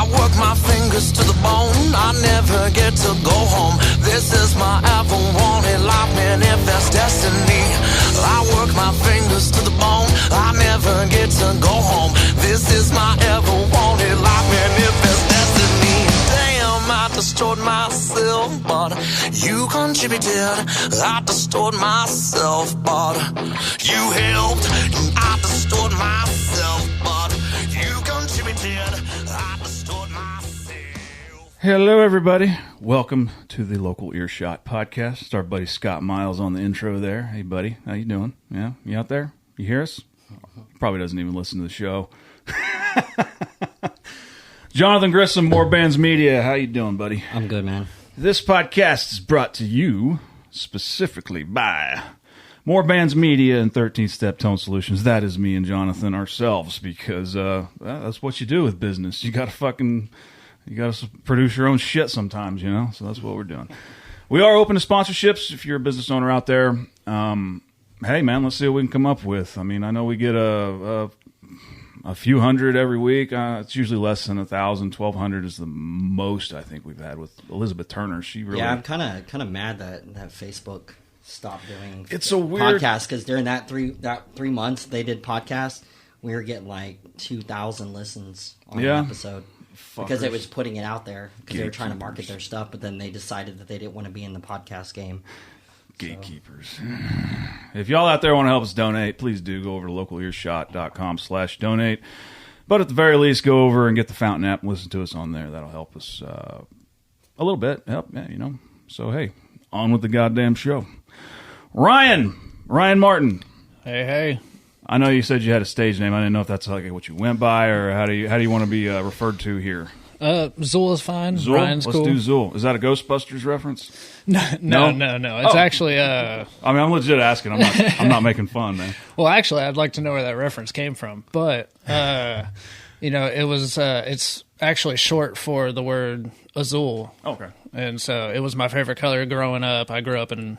I work my fingers to the bone, I never get to go home. This is my ever wanted life, manifest destiny. I work my fingers to the bone, I never get to go home. This is my ever wanted life, manifest destiny. Damn, I destroyed myself, but you contributed. I destroyed myself, but you helped. I destroyed myself, but you contributed. I destroyed myself. Hello, everybody. Welcome to the Local Earshot Podcast. It's our buddy Scott Miles on the intro there. Hey, buddy. How you doing? Yeah? You out there? You hear us? Probably doesn't even listen to the show. Johnathan Grissom, More Bands Media. How you doing, buddy? I'm good, man. This podcast is brought to you specifically by More Bands Media and 13 Step Tone Solutions. That is me and Jonathan ourselves, because that's what you do with business. You got to produce your own shit sometimes, you know? So that's what we're doing. We are open to sponsorships if you're a business owner out there. Hey, man, let's see what we can come up with. I mean, I know we get a few hundred every week. It's usually less than 1,000. 1,200 is the most I think we've had with Elizabeth Turner. Yeah, I'm kind of mad that Facebook stopped doing it's a weird podcast, because during that three months they did podcasts, we were getting like 2,000 listens on an episode. Because it was putting it out there, because they were trying to market their stuff, but then they decided that they didn't want to be in the podcast game. Gatekeepers. So. If y'all out there want to help us donate, please do go over to localearshot.com/donate. But at the very least, go over and get the Fountain app and listen to us on there. That'll help us a little bit. So, hey, on with the goddamn show. Ryan Martin. Hey. I know you said you had a stage name. I didn't know if that's like what you went by, or how do you want to be referred to here? Zool is fine. Zool? Ryan's Let's cool. do Zool. Is that a Ghostbusters reference? No. It's actually. I mean, I'm legit asking. I'm not making fun, man. Well, actually, I'd like to know where that reference came from. But it was. It's actually short for the word azul. Okay. And so it was my favorite color growing up. I grew up in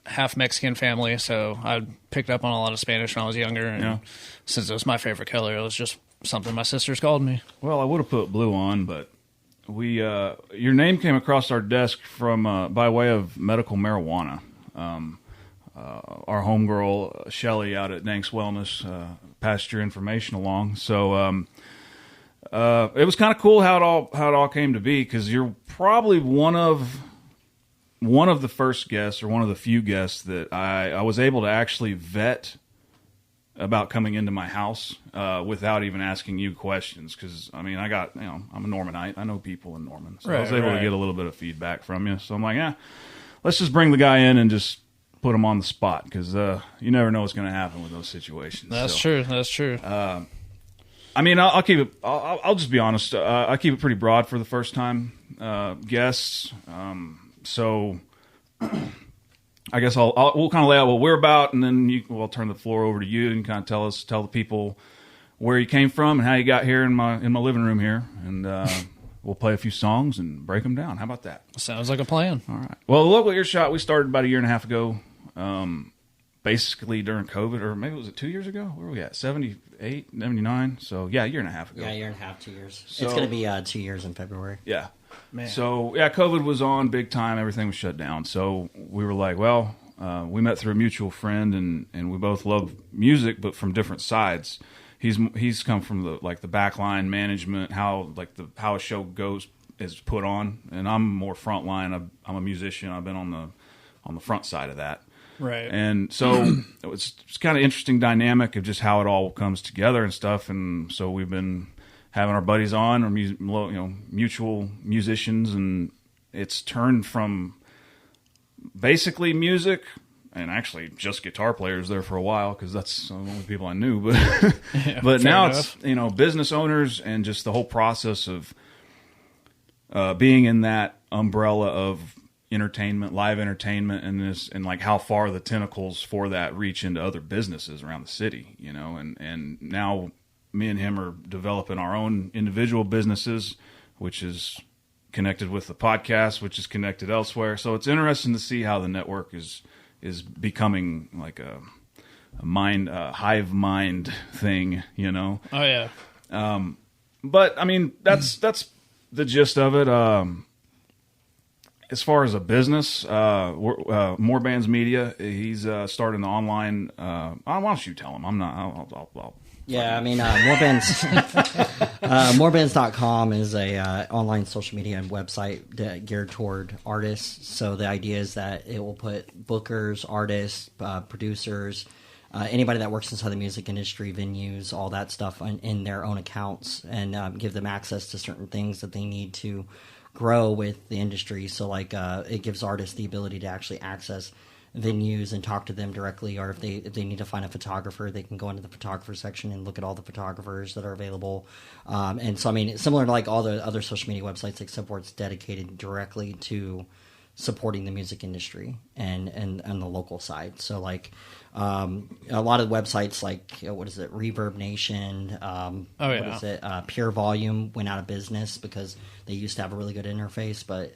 half Mexican family, so I picked up on a lot of Spanish when I was younger. And since it was my favorite color, it was just something my sisters called me. Well, I would have put blue on, but your name came across our desk from by way of medical marijuana. Our homegirl Shelly out at Danks Wellness passed your information along, so it was kind of cool how it all came to be, because you're probably one of the first guests, or one of the few guests that I was able to actually vet about coming into my house without even asking you questions, because I mean, I'm a Normanite. I know people in Norman, so I was able to get a little bit of feedback from you. So I'm like, let's just bring the guy in and just put him on the spot, because you never know what's going to happen with those situations. That's true. I mean, I'll keep it. I'll just be honest. I keep it pretty broad for the first time guests. So I guess we'll kind of lay out what we're about, and then we'll turn the floor over to you and kind of tell the people where you came from and how you got here in my living room here, and we'll play a few songs and break them down. How about that? Sounds like a plan. All right. Well, the Local Earshot, we started about a year and a half ago, basically during COVID, or maybe was it 2 years ago? Where were we at? 78, 79? So yeah, a year and a half ago. Yeah, a year and a half, 2 years. So, it's going to be 2 years in February. Yeah. Man. So, yeah, COVID was on big time. Everything was shut down. So we were like, well, we met through a mutual friend, and we both love music, but from different sides. He's come from the back line management, how a show is put on, and I'm more front line. I'm a musician. I've been on the front side of that. Right. And so it's kind of interesting dynamic of just how it all comes together and stuff. And so we've been having our buddies on, or mutual musicians, and it's turned from basically music, and actually just guitar players there for a while, because that's the only people I knew. But but now enough. It's business owners, and just the whole process of being in that umbrella of entertainment, live entertainment, and like how far the tentacles for that reach into other businesses around the city, and now me and him are developing our own individual businesses, which is connected with the podcast, which is connected elsewhere. So it's interesting to see how the network is becoming like a hive mind thing, Oh yeah. But I mean, that's the gist of it. As far as a business, More Bands Media, he's starting the online. Why don't you tell him? I'm not. I'll yeah, I mean, morebands.com is a online social media and website geared toward artists. So the idea is that it will put bookers, artists, producers, anybody that works inside the music industry, venues, all that stuff in their own accounts, and give them access to certain things that they need to grow with the industry. So like it gives artists the ability to actually access venues and talk to them directly, or if they need to find a photographer, they can go into the photographer section and look at all the photographers that are available. And so I mean, similar to like all the other social media websites, except where it's dedicated directly to supporting the music industry and the local side. So like a lot of websites like what is it, Reverb Nation, what is it, Pure Volume went out of business because they used to have a really good interface, but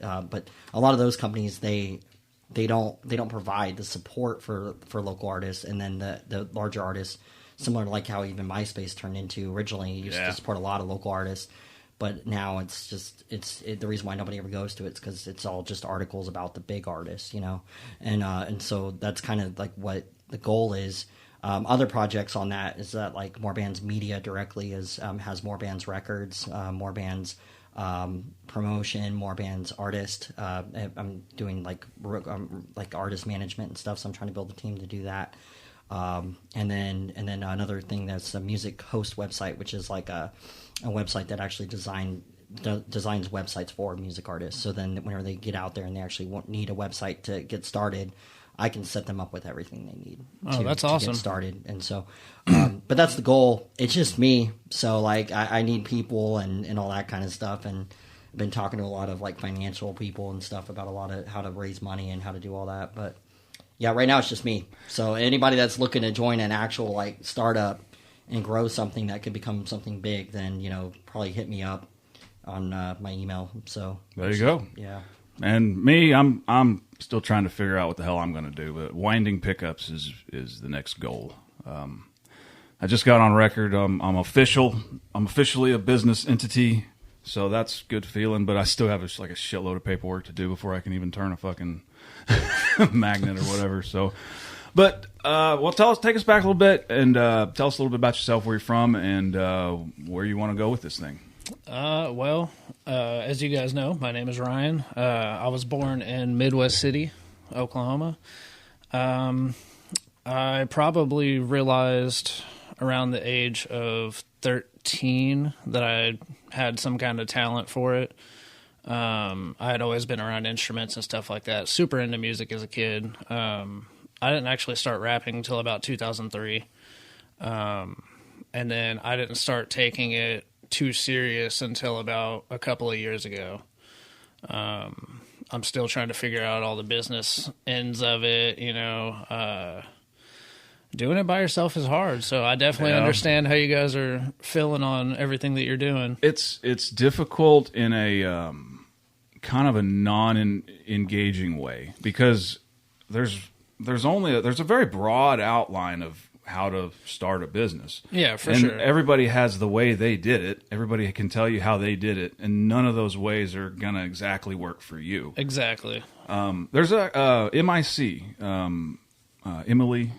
a lot of those companies they don't provide the support for local artists, and then the larger artists, similar to like how even MySpace turned into originally, used to support a lot of local artists. But now it's the reason why nobody ever goes to it is because it's all just articles about the big artists, you know, and so that's kind of like what the goal is. Other projects on that is that like More Bands Media directly has More Bands Records, More Bands promotion, More Bands Artist. I'm doing like artist management and stuff, so I'm trying to build a team to do that. And then another thing that's a music host website, which is like a website that actually designs websites for music artists. So then whenever they get out there and they actually need a website to get started, I can set them up with everything they need that's to awesome. get started. And so, but that's the goal. It's just me. So like I need people and all that kind of stuff. And I've been talking to a lot of like financial people and stuff about a lot of how to raise money and how to do all that. But yeah, right now it's just me. So anybody that's looking to join an actual like startup and grow something that could become something big, then, you know, probably hit me up on my email. So there you go. Yeah. And me, I'm still trying to figure out what the hell I'm going to do. But Winding Pickups is the next goal. I just got on record. I'm officially a business entity, so that's good feeling. But I still have like a shitload of paperwork to do before I can even turn a fucking magnet or whatever. So, but well, take us back a little bit and tell us a little bit about yourself, where you're from, and where you want to go with this thing. As you guys know, my name is Ryan. I was born in Midwest City, Oklahoma. I probably realized around the age of 13 that I had some kind of talent for it. I had always been around instruments and stuff like that. Super into music as a kid. I didn't actually start rapping until about 2003. And then I didn't start taking it too serious until about a couple of years ago. I'm still trying to figure out all the business ends of it, you know. Doing it by yourself is hard, so I definitely understand how you guys are feeling on everything that you're doing. It's difficult in a kind of a non-engaging way, because there's a very broad outline of how to start a business. Yeah, for and sure. Everybody has the way they did it. Everybody can tell you how they did it, and none of those ways are gonna exactly work for you. Exactly. There's a MIC, Emily.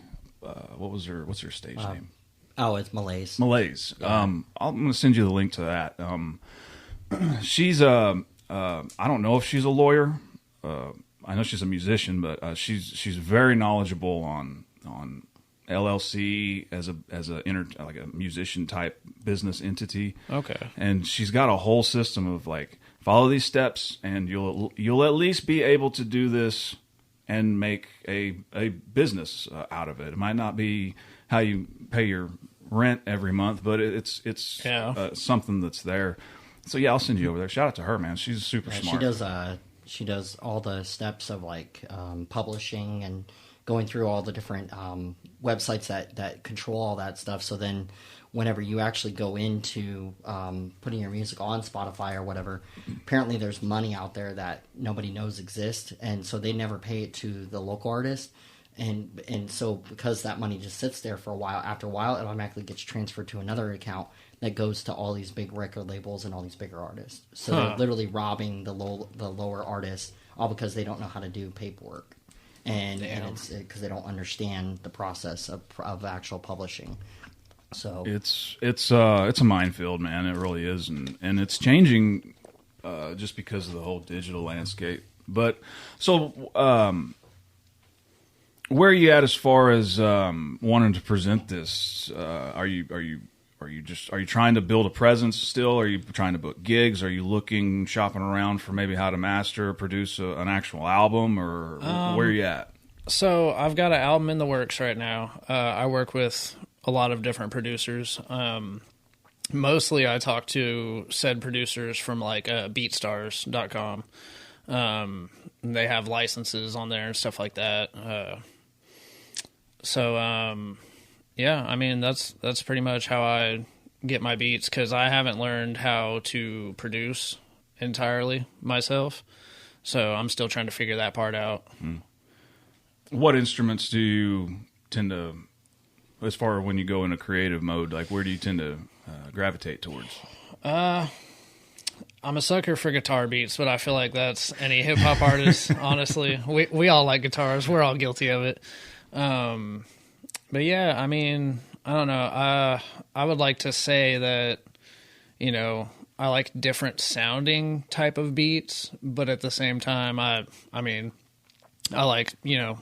What's her stage name? Oh, it's Malaise. Malaise. Yeah. I'm gonna send you the link to that. She's I don't know if she's a lawyer. I know she's a musician, but she's very knowledgeable on LLC as a musician type business entity. Okay. And she's got a whole system of like, follow these steps and you'll at least be able to do this and make a business out of it. It might not be how you pay your rent every month, but it's something that's there. So yeah, I'll send you over there. Shout out to her, man. She's super smart. She does all the steps of like publishing and going through all the different websites that control all that stuff. So then whenever you actually go into putting your music on Spotify or whatever, apparently there's money out there that nobody knows exists, and so they never pay it to the local artist. And so because that money just sits there for a while, after a while it automatically gets transferred to another account that goes to all these big record labels and all these bigger artists. So they're literally robbing the lower artists, all because they don't know how to do paperwork. And it's because they don't understand the process of actual publishing. So it's a minefield, man. It really is, and it's changing just because of the whole digital landscape. But so, where are you at as far as wanting to present this? Are you trying to build a presence still? Are you trying to book gigs? Are you shopping around for maybe how to master, produce an actual album, or where are you at? So I've got an album in the works right now. I work with a lot of different producers. Mostly I talk to said producers from like beatstars.com. They have licenses on there and stuff like that. Yeah, I mean, that's pretty much how I get my beats, because I haven't learned how to produce entirely myself. So I'm still trying to figure that part out. What instruments do you tend to, as far as when you go in a creative mode, like where do you tend to gravitate towards? I'm a sucker for guitar beats, but I feel like that's any hip hop artist. Honestly, we all like guitars. We're all guilty of it. But yeah, I mean, I don't know. I would like to say that, you know, I like different sounding type of beats, but at the same time, I mean, I like, you know,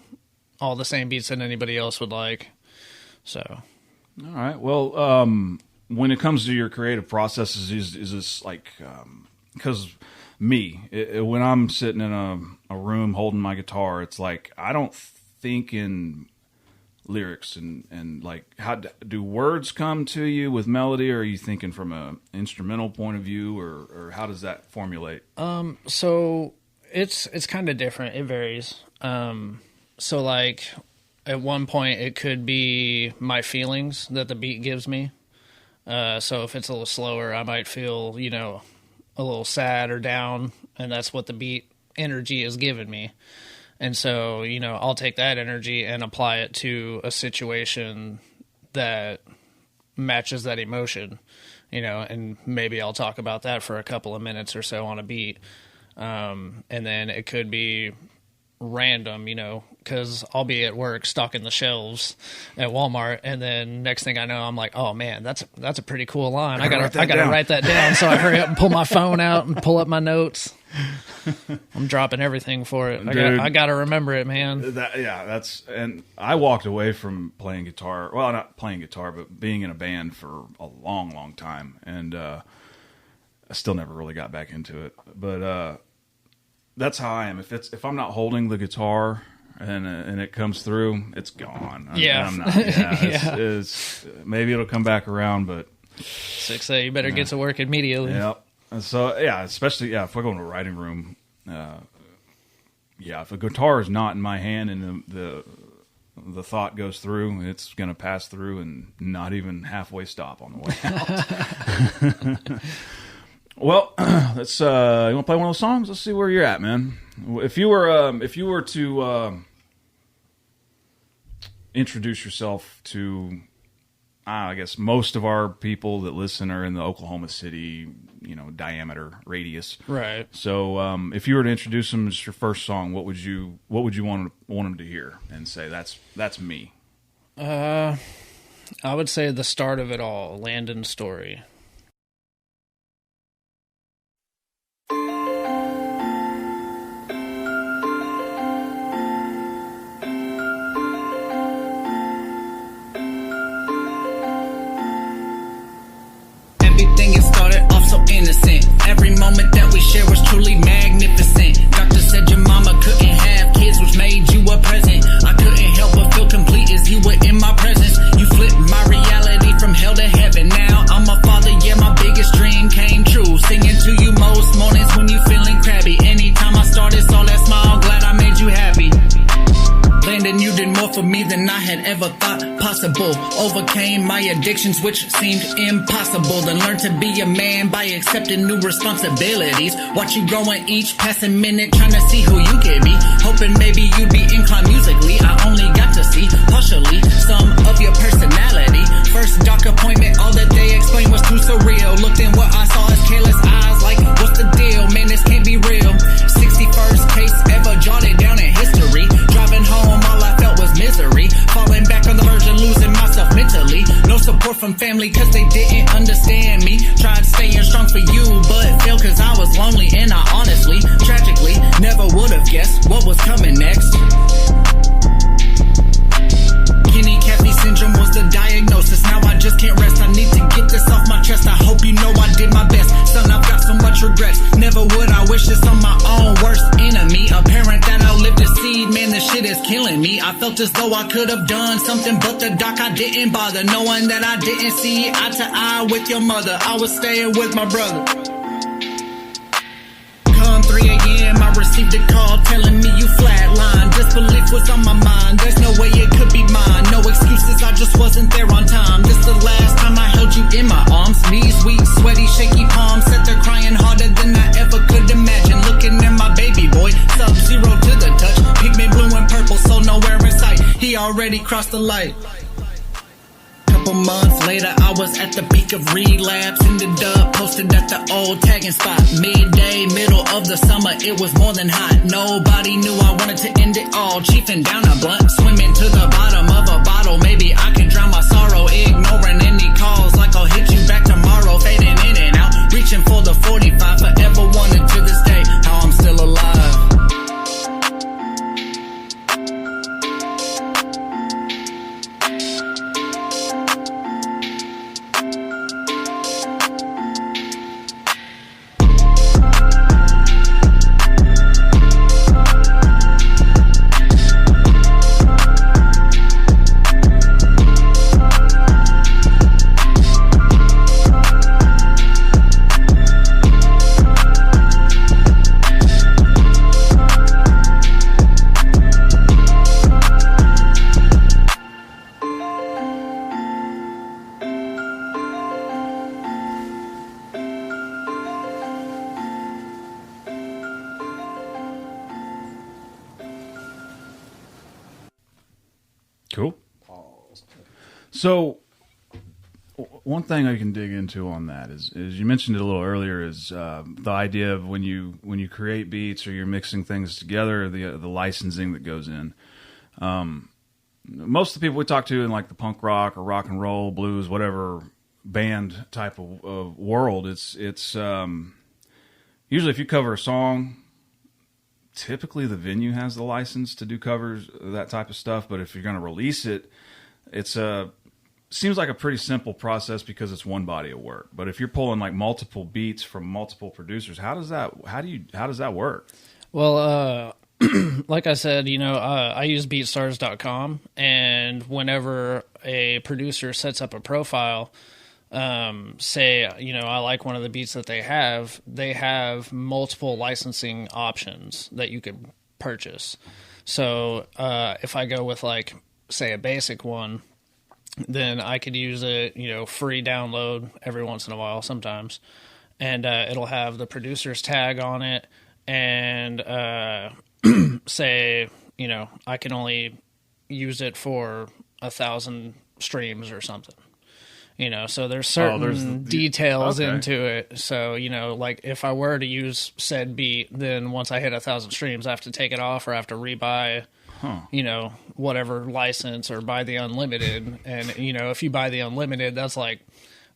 all the same beats that anybody else would like. So, all right. Well, when it comes to your creative processes, is this like, because when I'm sitting in a room holding my guitar, it's like I don't think in lyrics and like, how do words come to you with melody, or are you thinking from an instrumental point of view, or how does that formulate? So it's kind of different. It varies. So like at one point it could be my feelings that the beat gives me. So if it's a little slower, I might feel, you know, a little sad or down, and that's what the beat energy is giving me. And so, you know, I'll take that energy and apply it to a situation that matches that emotion, you know, and maybe I'll talk about that for a couple of minutes or so on a beat. And then it could be random, you know, because I'll be at work stocking the shelves at Walmart, and then next thing I know, I'm like, oh man, that's a pretty cool line. I gotta write that down. So I hurry up and pull my phone out and pull up my notes. I'm dropping everything for it. I gotta remember it, man. And I walked away from playing guitar. Well, not playing guitar, but being in a band for a long, long time, and I still never really got back into it. But that's how I am. If I'm not holding the guitar and it comes through, it's gone. I'm not. It's maybe it'll come back around, but 6A, you better get to work immediately. Yep. And so especially if I go in a writing room, if a guitar is not in my hand and the thought goes through, it's going to pass through and not even halfway stop on the way out. Well, let's. You want to play one of those songs? Let's see where you're at, man. If you were to introduce yourself to, I guess most of our people that listen are in the Oklahoma City, you know, diameter radius. Right. So, if you were to introduce them as your first song, what would you want them to hear and say that's me? I would say the start of it all, Landon's story. Everything it started off so innocent. Every moment that we shared was truly magnificent. Doctor said your mama couldn't have kids, which made you a present. I couldn't help but feel complete as you were in my presence. You flipped my reality from hell to heaven. Now I'm a father, yeah, my biggest dream came true. Singing to you most mornings when you feeling crabby. Anytime I started, saw that smile, glad I made you happy. Landon, you did more for me than I had ever thought possible. Overcame my addictions, which seemed impossible. And learned to be a man by accepting new responsibilities. Watch you growing each passing minute, trying to see who you could be. Hoping maybe you'd be inclined musically. I only got to see partially some of your personality. First doc appointment, all that they explained was too surreal. Looked in what I saw as careless eyes, like, what's the deal? Man, this can't be real. 61st case ever jotted down in history. Driving home, all I felt was misery. Falling back on the verge of losing myself mentally. No support from family, cause they didn't understand me. Tried staying strong for you, but failed cause I was lonely. And I honestly, tragically, never would've guessed what was coming next. Kenny Caffey syndrome was the diagnosis. Now I just can't rest. I need to get this off my chest. I hope you know I did my best. Son, I've got so much regrets. Never would I wish this on my own worst enemy. A parent that outlived a seed. Man, this shit is killing me. I felt as though I could have done something, but the doc, I didn't bother. Knowing that I didn't see eye to eye with your mother, I was staying with my brother. Come 3 a.m. I received a call telling me you flatlined. Disbelief was on my mind. There's no way it could be mine. No excuses, I just wasn't there on time. This the last time I held you in my arms. Knees weak, sweaty, shaky palms. Sat there crying harder than I ever could imagine. Looking at my baby boy, Sub-Zero to the touch. Pigment blue and purple, so nowhere in sight. He already crossed the light. Couple months later, I was at the peak of relapse. Ended up posted at the old tagging spot. Midday, middle of the summer, it was more than hot. Nobody knew I wanted to end it all. Chiefing down a blunt, swimming to the bottom of a bottle. Maybe I can drown my sorrow, ignoring any calls. Like I'll hit you back tomorrow, fading in and out. Reaching for the 45, forever wanted to this day how I'm still alive. Cool. So, one thing I can dig into on that is you mentioned it a little earlier is the idea of when you create beats or you're mixing things together, the licensing that goes in. Most of the people we talk to in like the punk rock or rock and roll, blues, whatever band type of world, it's usually if you cover a song, typically the venue has the license to do covers, that type of stuff. But if you're going to release it, seems like a pretty simple process because it's one body of work. But if you're pulling like multiple beats from multiple producers, how does that work? Well, like I said, I use BeatStars.com, and whenever a producer sets up a profile, say, I like one of the beats that they have multiple licensing options that you could purchase. So if I go with like, say, a basic one, then I could use it, free download every once in a while sometimes. And it'll have the producer's tag on it. And say, I can only use it for 1,000 streams or something. So there's certain details into it. So, like if I were to use said beat, then once I hit 1,000 streams, I have to take it off or I have to rebuy, whatever license or buy the unlimited. And, if you buy the unlimited, that's like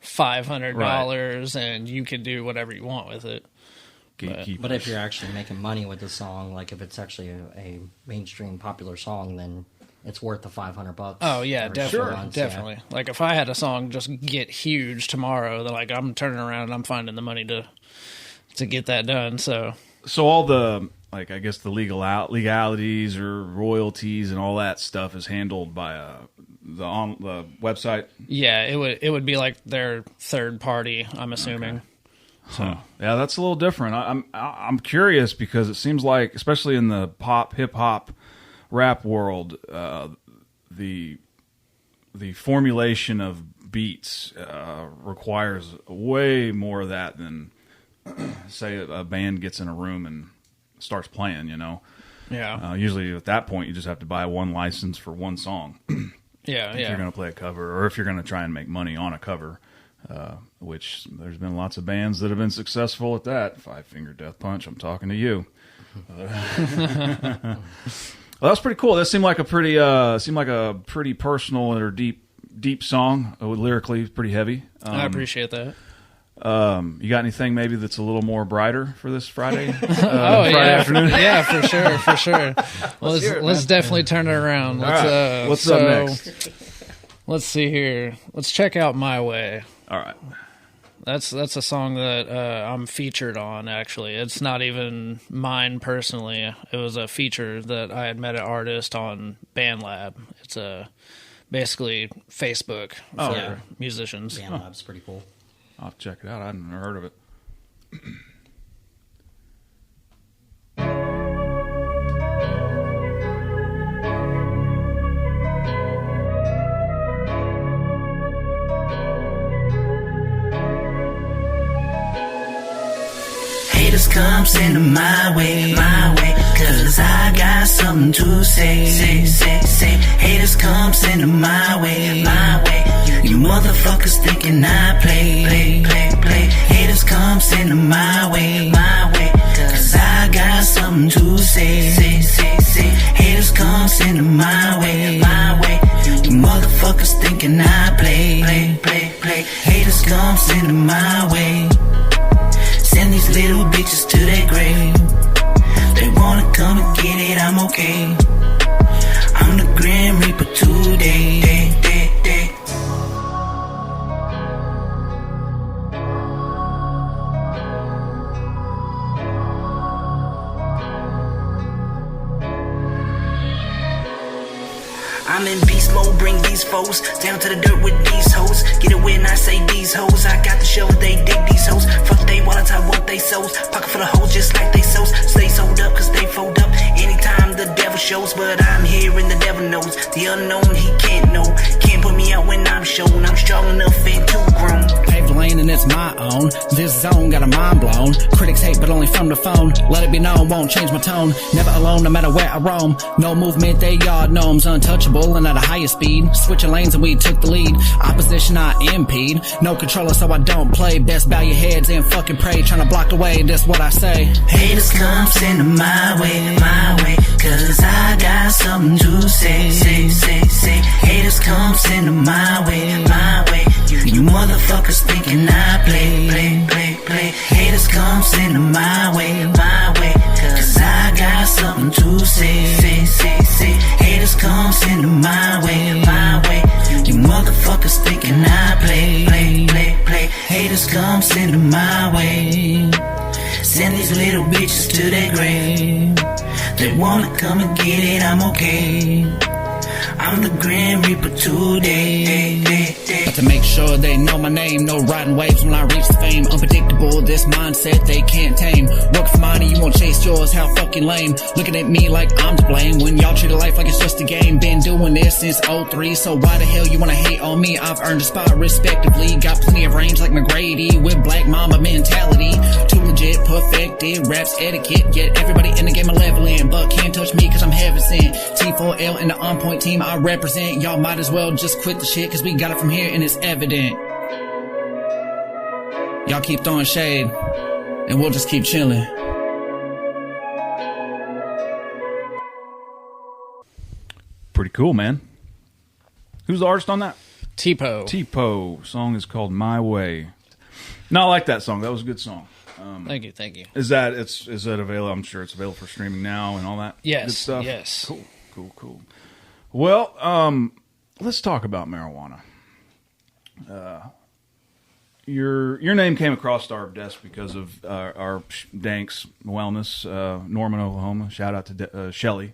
$500 and you can do whatever you want with it. But if you're actually making money with the song, like if it's actually a mainstream popular song, then it's worth the $500. Oh yeah, definitely. Yeah. Like if I had a song just get huge tomorrow, then like I'm turning around and I'm finding the money to get that done. So all the I guess the legalities or royalties and all that stuff is handled by the website. Yeah, it would be like their third party, I'm assuming. Okay. So yeah, that's a little different. I'm curious because it seems like, especially in the pop, hip hop, rap world, the formulation of beats requires way more of that than say a band gets in a room and starts playing. Yeah. Usually at that point you just have to buy one license for one song. Yeah, if you're going to play a cover, or if you're going to try and make money on a cover, which there's been lots of bands that have been successful at that. Five Finger Death Punch, I'm talking to you. Well, that's pretty cool. That seemed like a pretty personal or deep song. Lyrically, pretty heavy. I appreciate that. You got anything maybe that's a little more brighter for this Friday? Friday afternoon. Yeah, for sure. Let's definitely turn it around. What's up next? Let's see here. Let's check out My Way. All right. That's a song that I'm featured on, actually. It's not even mine personally. It was a feature that I had met an artist on BandLab. It's basically Facebook for musicians. BandLab's pretty cool. I'll have to check it out. I hadn't never heard of it. Haters come send my way, cause I got something to say. Haters come send my way. You motherfuckers thinking I play. Haters come send my way, cause I got something to say. Haters come send my way. You motherfuckers thinking I play. Haters come send my way. Send these little bitches to their grave. They wanna come and get it, I'm okay. I'm the Grim Reaper today. I'm in beast mode, bring these foes down to the dirt with these hoes. Get it when I say these hoes. I got the show, they dig these hoes. Fuck they wallets, I want they souls. Pocket full of hoes just like they souls. Stay sold up cause they fold up anytime the devil shows. But I'm here and the devil knows. The unknown he can't know. Can't put me out when I'm shown. I'm strong enough and too grown. Paved lane and it's my own. This zone got a mind blown. Critics hate but only from the phone. Let it be known, won't change my tone. Never alone no matter where I roam. No movement, they yard gnomes. Untouchable and at a higher speed. Switching lanes and we took the lead. Opposition I impede. No controller so I don't play. Best bow your heads and fucking pray. Trying to block the way, that's what I say. Haters come send my way, cause I got something to say. Haters come send my way. You motherfuckers thinking I play. Haters come send my way, cause I got something to say. Haters come send my way. You motherfuckers thinking I play. Haters come send my way. Send these little bitches to their grave. They wanna come and get it, I'm okay. I'm the Grim Reaper today. But to make sure they know my name, no riding waves when I reach the fame. Unpredictable, this mindset they can't tame. Work for money, you won't chase yours, how fucking lame. Looking at me like I'm to blame when y'all treat life like it's just a game. Been doing this since 03, so why the hell you wanna hate on me? I've earned a spot respectively. Got plenty of range like McGrady with black mama mentality. Too legit, perfected, raps etiquette. Yet everybody in the game are leveling, but can't touch me cause I'm heaven sent. T4L in the on point team I represent. Y'all might as well just quit the shit cause we got it from here and it's evident. Y'all keep throwing shade and we'll just keep chilling. Pretty cool, man. Who's the artist on that? T-Po. T-Po. Song is called My Way. No, I like that song. That was a good song. Thank you. Is that available? I'm sure it's available for streaming now and all that. Yes. Good stuff. Yes. Cool. Well, let's talk about marijuana. Your name came across our desk because of our Danks Wellness, Norman, Oklahoma. Shout out to Shelly.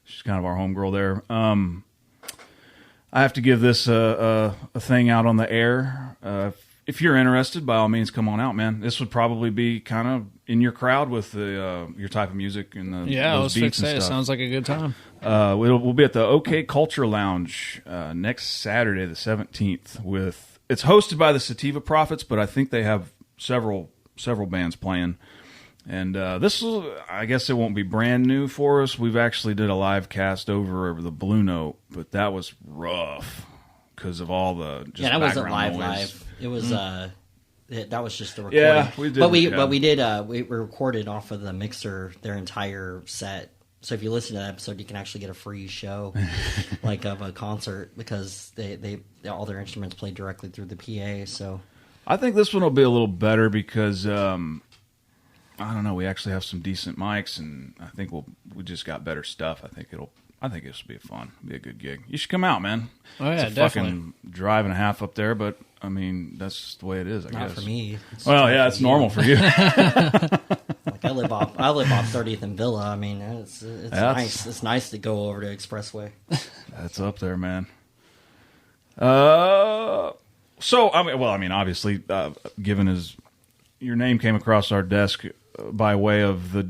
She's kind of our homegirl there. I have to give this a thing out on the air. If you're interested, by all means, come on out, man. This would probably be kind of in your crowd with your type of music and those I was beats fixed to say, and it stuff. sounds like a good time. We'll be at the OK Culture Lounge next Saturday, the 17th. It's hosted by the Sativa Prophets, but I think they have several bands playing. And this will, I guess it won't be brand new for us. We've actually did a live cast over the Blue Note, but that was rough because of all the just that wasn't background live. noise. It was that was just the recording. Yeah, we did. But we recorded off of the mixer their entire set. So if you listen to that episode, you can actually get a free show, like of a concert, because they all their instruments played directly through the PA. So I think this one will be a little better because I don't know. We actually have some decent mics, and I think we just got better stuff. I think this will be fun. It'll be a good gig. You should come out, man. Oh yeah, it's a definitely. fucking drive and a half up there, but I mean that's just the way it is. I not guess for me. Well, yeah, it's normal for you. Like I live off 30th and Villa. I mean, it's nice. It's nice to go over to Expressway. That's up there, man. So I mean, obviously, given your name came across our desk by way of the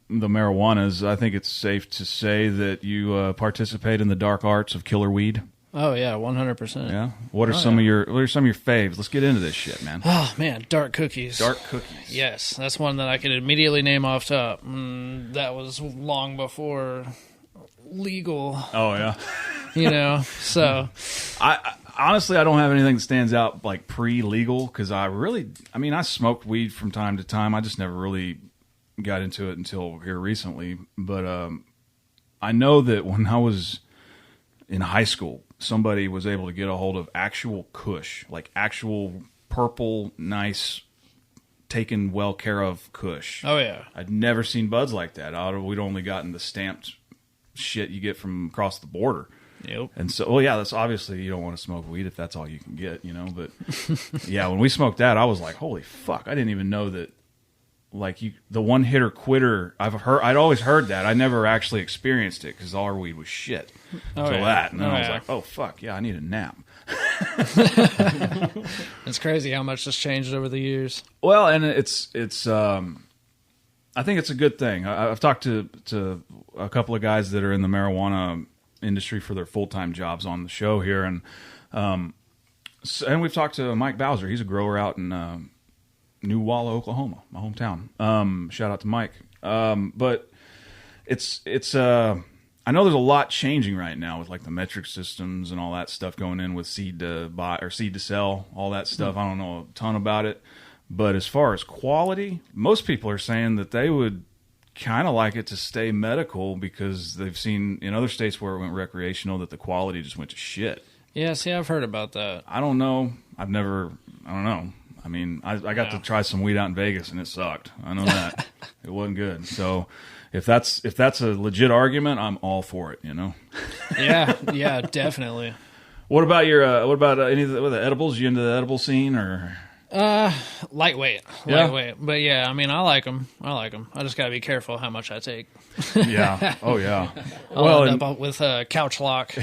marijuanas, I think it's safe to say that you participate in the dark arts of killer weed. Oh yeah, 100%. Yeah. What are some of your faves? Let's get into this shit, man. Oh man, dark cookies. Dark cookies. Yes, that's one that I could immediately name off top. That was long before legal. Oh yeah. So I honestly, I don't have anything that stands out like pre-legal because I smoked weed from time to time. I just never really got into it until here recently. But I know that when I was in high school, somebody was able to get a hold of actual Kush, like actual purple, nice, taken well care of Kush. Oh yeah. I'd never seen buds like that. We'd only gotten the stamped shit you get from across the border. Yep. And so, that's obviously you don't want to smoke weed if that's all you can get, But yeah, when we smoked that, I was like, holy fuck! I didn't even know that. Like the one hitter quitter. I'd always heard that. I never actually experienced it because all our weed was shit until that, and then I was like, oh fuck, yeah, I need a nap. It's crazy how much has changed over the years. Well, and it's. I think it's a good thing. I've talked to a couple of guys that are in the marijuana industry for their full-time jobs on the show here, and we've talked to Mike Bowser. He's a grower out in New Walla, Oklahoma, my hometown. Shout out to Mike. But it's I know there's a lot changing right now with like the metric systems and all that stuff going in with seed to buy or seed to sell, all that stuff. I don't know a ton about it, but as far as quality, most people are saying that they would kind of like it to stay medical because they've seen in other states where it went recreational that the quality just went to shit. Yeah, see, I've heard about that. I don't know. I don't know. I mean, I got to try some weed out in Vegas and it sucked. I know that. It wasn't good. So if that's a legit argument, I'm all for it, Yeah, definitely. What about any of the edibles? You into the edible scene or? Lightweight. But yeah, I mean, I like them. I just got to be careful how much I take. Yeah. Oh, yeah. I'll end up with a couch lock.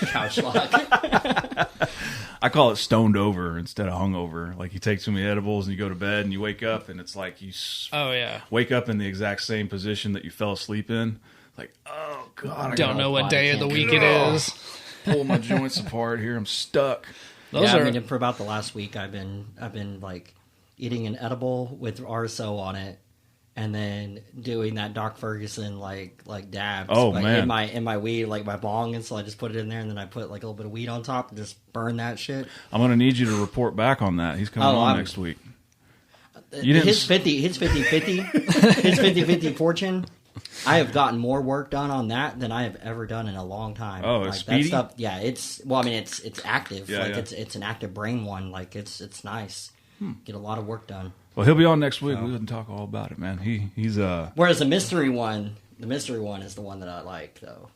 Couch lock. I call it stoned over instead of hungover. Like you take too many edibles and you go to bed and you wake up and it's like you wake up in the exact same position that you fell asleep in. Like, oh, God. I don't know what day of the week it is. Pull my joints apart here. I'm stuck. I mean, for about the last week, I've been like eating an edible with RSO on it, and then doing that Doc Ferguson like dabs. Oh like, man! in my weed, like my bong, and so I just put it in there, and then I put like a little bit of weed on top and just burn that shit. I'm gonna need you to report back on that. He's coming on next week. His 50-50 fortune. I have gotten more work done on that than I have ever done in a long time. Oh, like, it's speedy? That stuff, yeah, it's active. Yeah, like yeah. it's an active brain one. Like it's nice. Get a lot of work done. Well, he'll be on next week. We can talk all about it, man. He's Whereas the mystery one is the one that I like though.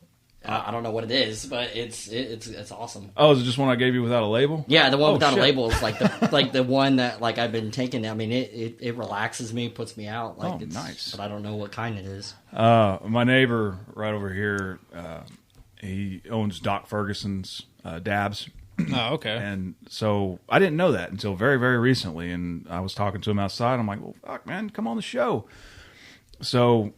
I don't know what it is, but it's awesome. Oh, is it just one I gave you without a label? Yeah, the one without a label is like the one that like I've been taking. I mean, it relaxes me, puts me out. Like, it's nice. But I don't know what kind it is. My neighbor right over here, he owns Doc Ferguson's dabs. Oh, okay. And so I didn't know that until very, very recently. And I was talking to him outside. I'm like, well, fuck, man, come on the show. So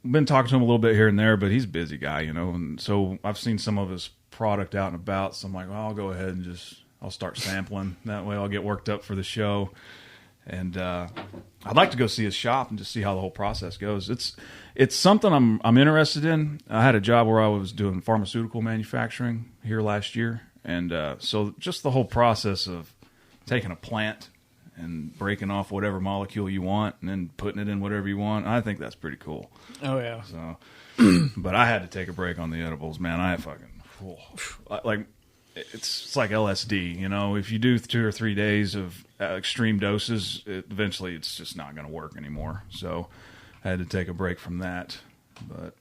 been talking to him a little bit here and there, but he's a busy guy, and so I've seen some of his product out and about, so I'm like, well, I'll go ahead and I'll start sampling. That way I'll get worked up for the show. And I'd like to go see his shop and just see how the whole process goes. It's something I'm interested in. I had a job where I was doing pharmaceutical manufacturing here last year, and so just the whole process of taking a plant and breaking off whatever molecule you want and then putting it in whatever you want, I think that's pretty cool. Oh yeah. So, but I had to take a break on the edibles, man. I fucking like it's like LSD, you know. If you do 2 or 3 days of extreme doses, eventually it's just not going to work anymore. So I had to take a break from that. But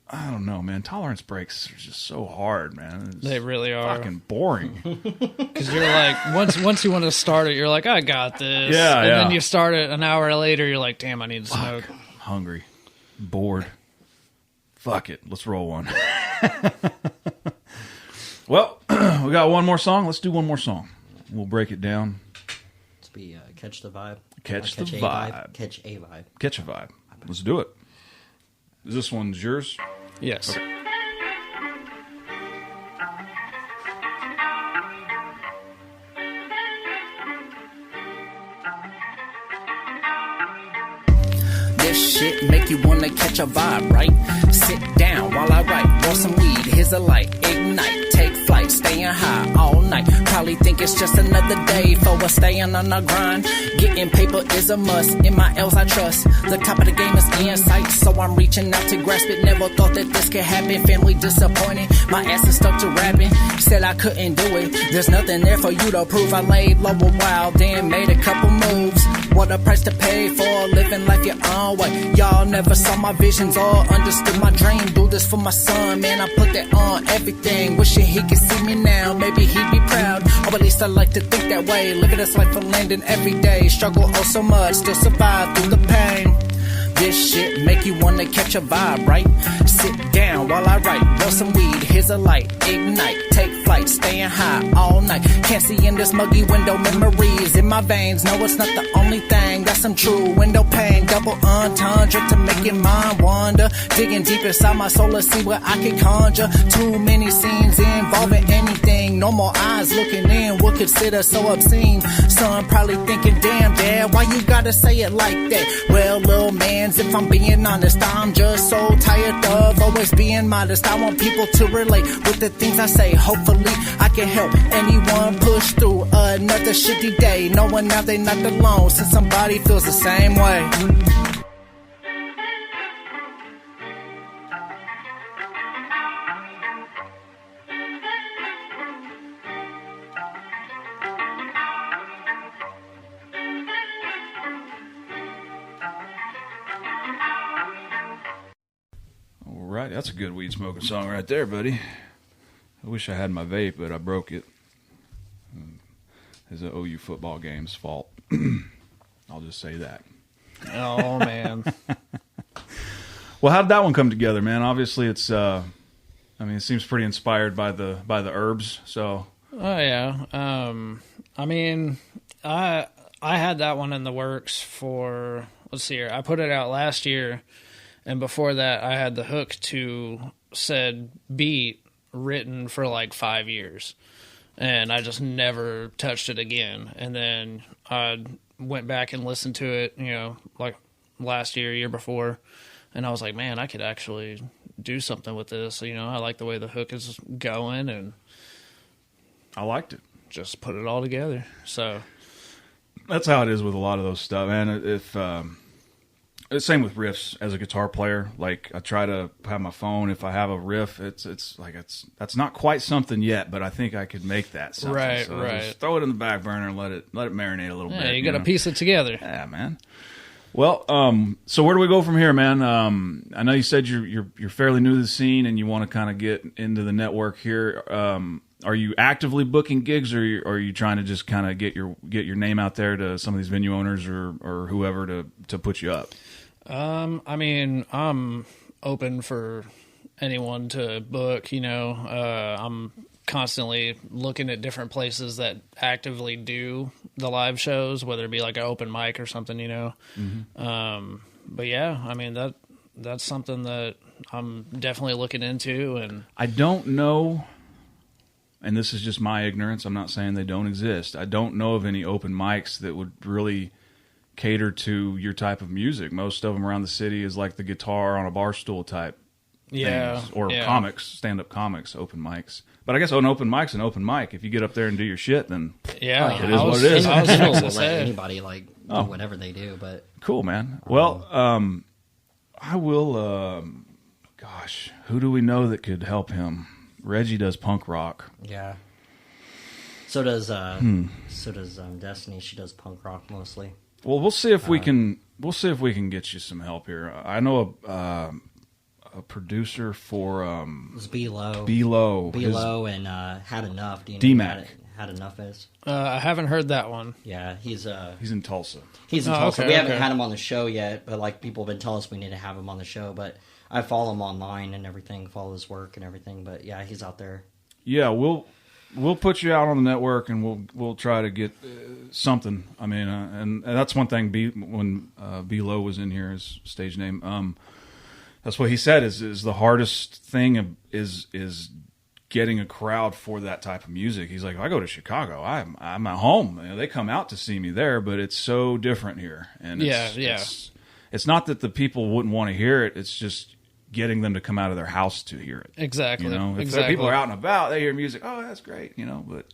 I don't know, man. Tolerance breaks are just so hard, man. It's they really are fucking boring. Because you're like, once you want to start it, you're like, I got this. Yeah, and then you start it an hour later, you're like, damn, I need to smoke. Hungry, bored. Fuck it, let's roll one. Well, we got one more song. Let's do one more song. We'll break it down. Let's be Catch the Vibe. Catch the a vibe. Catch a vibe. Catch a vibe. Let's do it. Is this one's yours? Yes. Okay. This shit make you wanna catch a vibe, right? Sit down while I write, roll some weed, here's a light, ignite, take flight, staying high all night. Probably think it's just another day for us staying on the grind. Getting paper is a must, in my L's I trust. The top of the game is in sight, so I'm reaching out to grasp it. Never thought that this could happen, family disappointed. My ass is stuck to rapping, said I couldn't do it. There's nothing there for you to prove. I laid low a while, then made a couple moves. What a price to pay for living life your own way. Y'all never saw my visions or understood my dream. Do this for my son, man, I put that on everything. Wishing he could see me now, maybe he'd be proud. Or at least I like to think that way. Living this life for landing every day. Struggle oh so much, still survive through the pain. This shit make you wanna catch a vibe, right? Sit down while I write, roll some weed, here's a light, ignite, take flight, staying high all night. Can't see in this muggy window, memories in my veins. No, it's not the only thing, got some true window pane. Double entendre to make your mind wander. Digging deep inside my soul to see what I can conjure. Too many scenes involving anything. No more eyes looking in, would consider so obscene. Son probably thinking, damn dad, why you gotta say it like that? Well, little man, if I'm being honest, I'm just so tired of always being modest. I want people to relate with the things I say. Hopefully I can help anyone push through another shitty day, knowing now they not alone, since somebody feels the same way. Right, that's a good weed smoking song right there, buddy. I wish I had my vape, but I broke it. It's an OU football game's fault. I'll just say that. Oh man. Well, how did that one come together, man? Obviously, it's. I mean, it seems pretty inspired by the herbs. So. Oh yeah. I mean, I had that one in the works for. Let's see here. I put it out last year. And before that, I had the hook to said beat written for like 5 years. And I just never touched it again. And then I went back and listened to it, you know, like last year before. And I was like, man, I could actually do something with this. You know, I like the way the hook is going. And I liked it. Just put it all together. So that's how it is with a lot of those stuff. And if... same with riffs as a guitar player. Like I try to have my phone. If I have a riff, that's not quite something yet, but I think I could make that something. Right, so right. Just throw it in the back burner and let it marinate a little bit. Yeah, you got to piece it together. Yeah, man. Well, so where do we go from here, man? I know you said you're fairly new to the scene and you want to kind of get into the network here. Are you actively booking gigs, or are you trying to just kind of get your name out there to some of these venue owners or whoever to put you up? I mean, I'm open for anyone to book, you know. I'm constantly looking at different places that actively do the live shows, whether it be like an open mic or something, you know. Mm-hmm. But yeah, I mean, that's something that I'm definitely looking into. And I don't know and this is just my ignorance, I'm not saying they don't exist. I don't know of any open mics that would really cater to your type of music. Most of them around the city is like the guitar on a bar stool type things, or comics, stand-up comics, open mics. But I guess an open mic's an open mic. If you get up there and do your shit, then it is what it is. I was let anybody do whatever they do. But cool, man. Well, I will. Gosh, who do we know that could help him? Reggie does punk rock. Yeah. So does Destiny. She does punk rock mostly. Well, we'll see if we can. We'll see if we can get you some help here. I know a producer for it was B-Low. B-Low and Had Enough. Do you know D-Mac. Had Enough is? I haven't heard that one. Yeah, he's in Tulsa. He's in Tulsa. We haven't had him on the show yet, but like people have been telling us we need to have him on the show. But I follow him online and everything, follow his work and everything. But yeah, he's out there. Yeah, we'll put you out on the network and we'll try to get something. I mean, and that's one thing. When B-Low was in here, his stage name. That's what he said is the hardest thing is getting a crowd for that type of music. He's like, if I go to Chicago, I'm at home. You know, they come out to see me there, but it's so different here. And it's not that the people wouldn't want to hear it. It's just getting them to come out of their house to hear it. Exactly. You know, if people are out and about, they hear music. Oh, that's great. You know, but.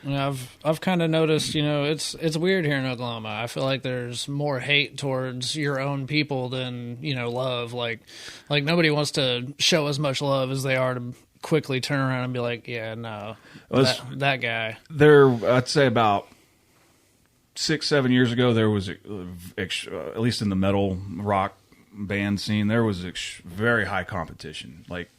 Yeah, I've kind of noticed, you know, it's weird here in Oklahoma. I feel like there's more hate towards your own people than, you know, love. Like nobody wants to show as much love as they are to quickly turn around and be like, yeah, no, that guy. I'd say about 6-7 years ago, there was at least in the metal rock band scene, there was very high competition. Like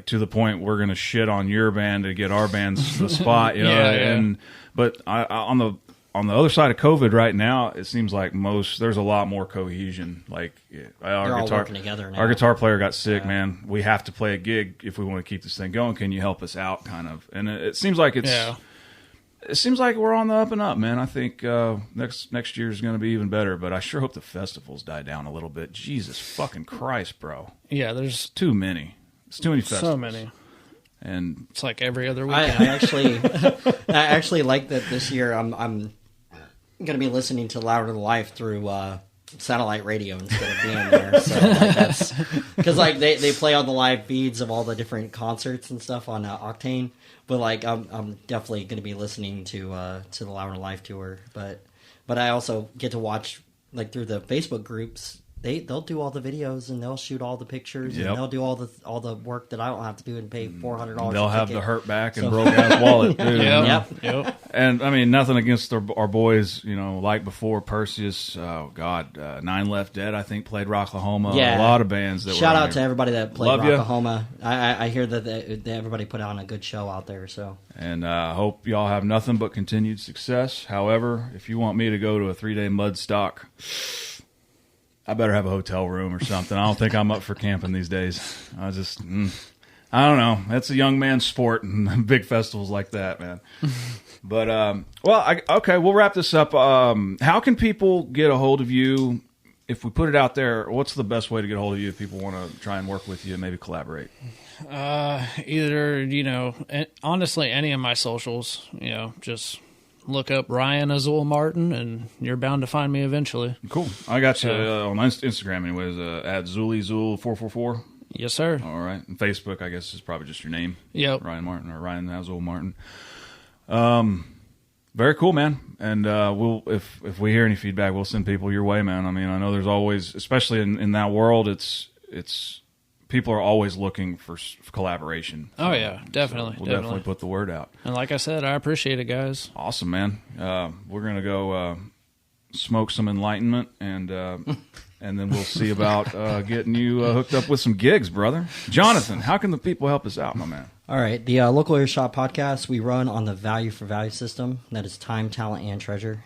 to the point we're going to shit on your band to get our band's the spot, you know. But on the other side of COVID right now, it seems like there's a lot more cohesion. Like our all working together now. Our guitar player got sick, man. We have to play a gig if we want to keep this thing going. Can you help us out? Kind of, and it seems like it seems like we're on the up and up, man. I think next year is going to be even better. But I sure hope the festivals die down a little bit. Jesus fucking Christ, bro. Yeah, there's too many. It's too many festivals. So many. And it's like every other weekend. I actually like that this year. I'm going to be listening to Louder Than Life through satellite radio instead of being there. So that's because they play on the live feeds of all the different concerts and stuff on Octane. But I'm definitely going to be listening to the Louder Than Life tour. But I also get to watch through the Facebook groups. They'll do all the videos and they'll shoot all the pictures and they'll do all the work that I don't have to do and pay $400. They'll have the hurt back and broke ass wallet too. Yep. And I mean, nothing against our boys, you know, like before Perseus. Oh God, 9 Left Dead I think played Rocklahoma. Yeah. A lot of bands that. Shout were out to everybody that played Rocklahoma. I hear that everybody put on a good show out there. So. And I hope y'all have nothing but continued success. However, if you want me to go to a 3-day Mudstock, I better have a hotel room or something. I don't think I'm up for camping these days. I don't know. That's a young man's sport and big festivals like that, man. But, okay, we'll wrap this up. How can people get a hold of you if we put it out there? What's the best way to get a hold of you if people want to try and work with you and maybe collaborate? Either, you know, honestly, any of my socials, you know, just look up Ryan Azul Martin, and you're bound to find me eventually. Cool. I got you on Instagram, anyways, at ZuliZul444. Yes, sir. All right. And Facebook, I guess, is probably just your name. Yep. Ryan Martin or Ryan Azul Martin. Very cool, man. And we'll if we hear any feedback, we'll send people your way, man. I mean, I know there's always, especially in that world, it's people are always looking for collaboration. Oh, yeah, definitely. So we'll definitely put the word out. And like I said, I appreciate it, guys. Awesome, man. We're going to go smoke some enlightenment, and then we'll see about getting you hooked up with some gigs, brother. Jonathan, how can the people help us out, my man? All right. The Local Earshot podcast, we run on the value for value system. That is time, talent, and treasure.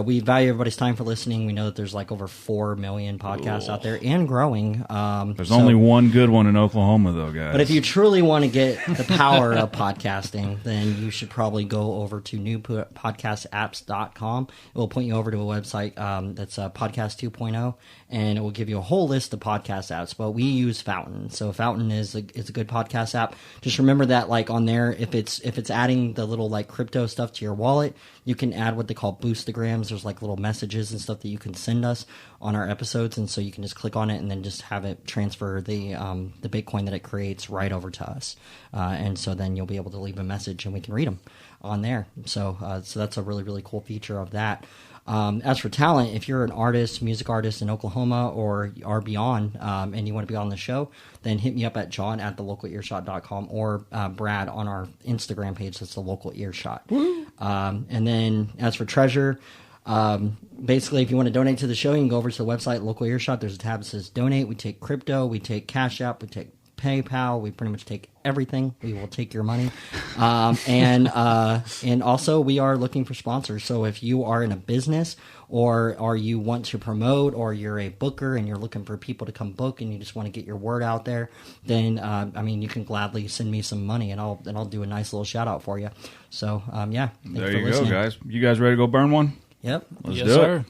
We value everybody's time for listening. We know that there's over 4 million podcasts out there and growing. There's only one good one in Oklahoma, though, guys. But if you truly want to get the power of podcasting, then you should probably go over to newpodcastapps.com. It will point you over to a website that's Podcast 2.0, and it will give you a whole list of podcast apps. But we use Fountain. So Fountain is a good podcast app. Just remember that like on there, if it's adding the little like crypto stuff to your wallet, you can add what they call boostograms. There's like little messages and stuff that you can send us on our episodes, and so you can just click on it and then just have it transfer the Bitcoin that it creates right over to us, and so then you'll be able to leave a message and we can read them on there. So that's a really, really cool feature of that. As for talent, if you're an artist, music artist in Oklahoma or beyond, and you want to be on the show, then hit me up at john@thelocalearshot.com or Brad on our Instagram page. That's the Local Earshot. And then as for treasure, basically, if you want to donate to the show, you can go over to the website, Local Earshot. There's a tab that says donate. We take crypto, we take Cash App, we take PayPal. We pretty much take everything. We will take your money. And also we are looking for sponsors. So if you are in a business or you want to promote, or you're a booker and you're looking for people to come book and you just want to get your word out there, then you can gladly send me some money and I'll do a nice little shout out for you. So yeah. There you go, guys. You guys ready to go burn one? Yep. Let's do it.